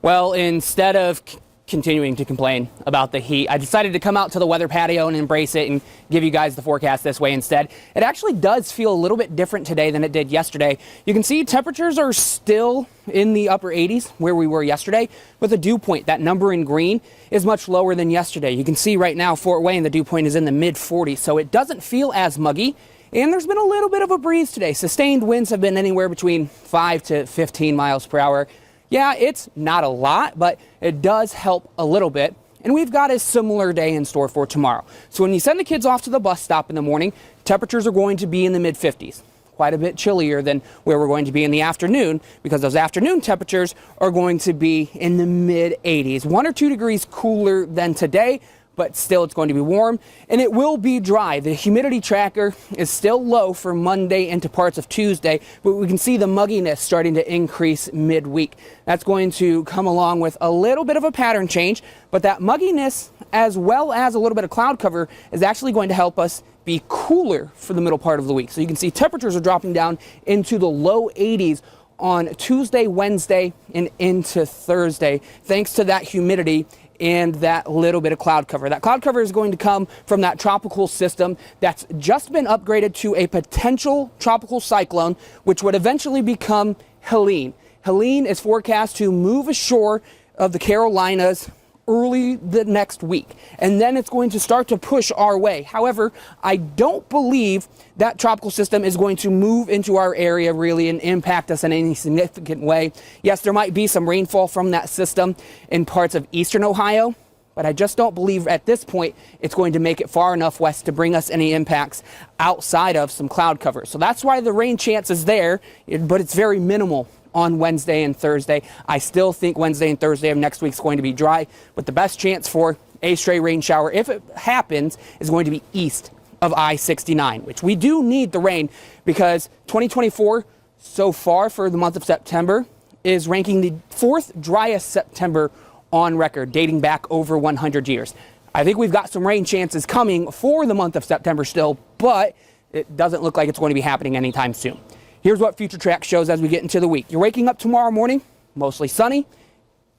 Well, instead of continuing to complain about the heat, I decided to come out to the weather patio and embrace it and give you guys the forecast this way instead. It actually does feel a little bit different today than it did yesterday. You can see temperatures are still in the upper 80s where we were yesterday, but the dew point, that number in green, is much lower than yesterday. You can see right now Fort Wayne, the dew point is in the mid 40s, so it doesn't feel as muggy. And there's been a little bit of a breeze today. Sustained winds have been anywhere between 5 to 15 miles per hour. Yeah, it's not a lot, but it does help a little bit. And we've got a similar day in store for tomorrow. So when you send the kids off to the bus stop in the morning, temperatures are going to be in the mid 50s. Quite a bit chillier than where we're going to be in the afternoon, because those afternoon temperatures are going to be in the mid 80s. 1 or 2 degrees cooler than today, but still it's going to be warm, and it will be dry. The humidity tracker is still low for Monday into parts of Tuesday, but we can see the mugginess starting to increase midweek. That's going to come along with a little bit of a pattern change, but that mugginess, as well as a little bit of cloud cover, is actually going to help us be cooler for the middle part of the week. So you can see temperatures are dropping down into the low 80s on Tuesday, Wednesday, and into Thursday, thanks to that humidity and that little bit of cloud cover. That cloud cover is going to come from that tropical system that's just been upgraded to a potential tropical cyclone, which would eventually become Helene. Helene is forecast to move ashore of the Carolinas early the next week, and then it's going to start to push our way. However, I don't believe that tropical system is going to move into our area really and impact us in any significant way. Yes, there might be some rainfall from that system in parts of eastern Ohio, but I just don't believe at this point it's going to make it far enough west to bring us any impacts outside of some cloud cover. So that's why the rain chance is there, but it's very minimal on Wednesday and Thursday. I still think Wednesday and Thursday of next week is going to be dry, but the best chance for a stray rain shower, if it happens, is going to be east of I-69, which we do need the rain because 2024 so far for the month of September is ranking the 4th driest September on record, dating back over 100 years. I think we've got some rain chances coming for the month of September still, but it doesn't look like it's going to be happening anytime soon. Here's what Future Track shows as we get into the week. You're waking up tomorrow morning, mostly sunny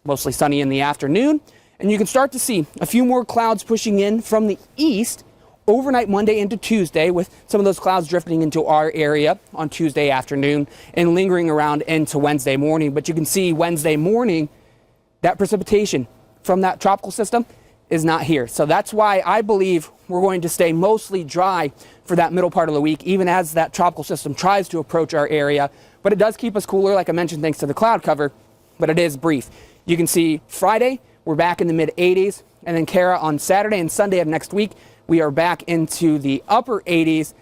in the afternoon, and you can start to see a few more clouds pushing in from the east overnight Monday into Tuesday, with some of those clouds drifting into our area on Tuesday afternoon and lingering around into Wednesday morning. But you can see Wednesday morning, that precipitation from that tropical system is not here. So that's why I believe we're going to stay mostly dry for that middle part of the week, even as that tropical system tries to approach our area. But it does keep us cooler, like I mentioned, thanks to the cloud cover, but it is brief. You can see Friday, we're back in the mid 80s, and then Kara, on Saturday and Sunday of next week, we are back into the upper 80s,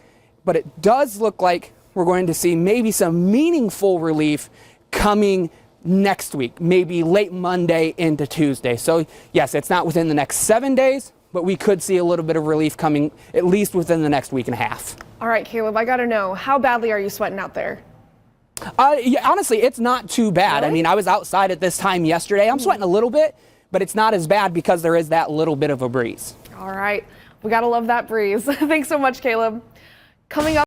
but it does look like we're going to see maybe some meaningful relief coming next week, maybe late Monday into Tuesday. So yes, it's not within the next 7 days, but we could see a little bit of relief coming at least within the next week and a half. All right, Caleb, I got to know, how badly are you sweating out there? Yeah, honestly, it's not too bad. Really? I mean, I was outside at this time yesterday. I'm sweating a little bit, but it's not as bad because there is that little bit of a breeze. All right, we got to love that breeze. Thanks so much, Caleb. Coming up.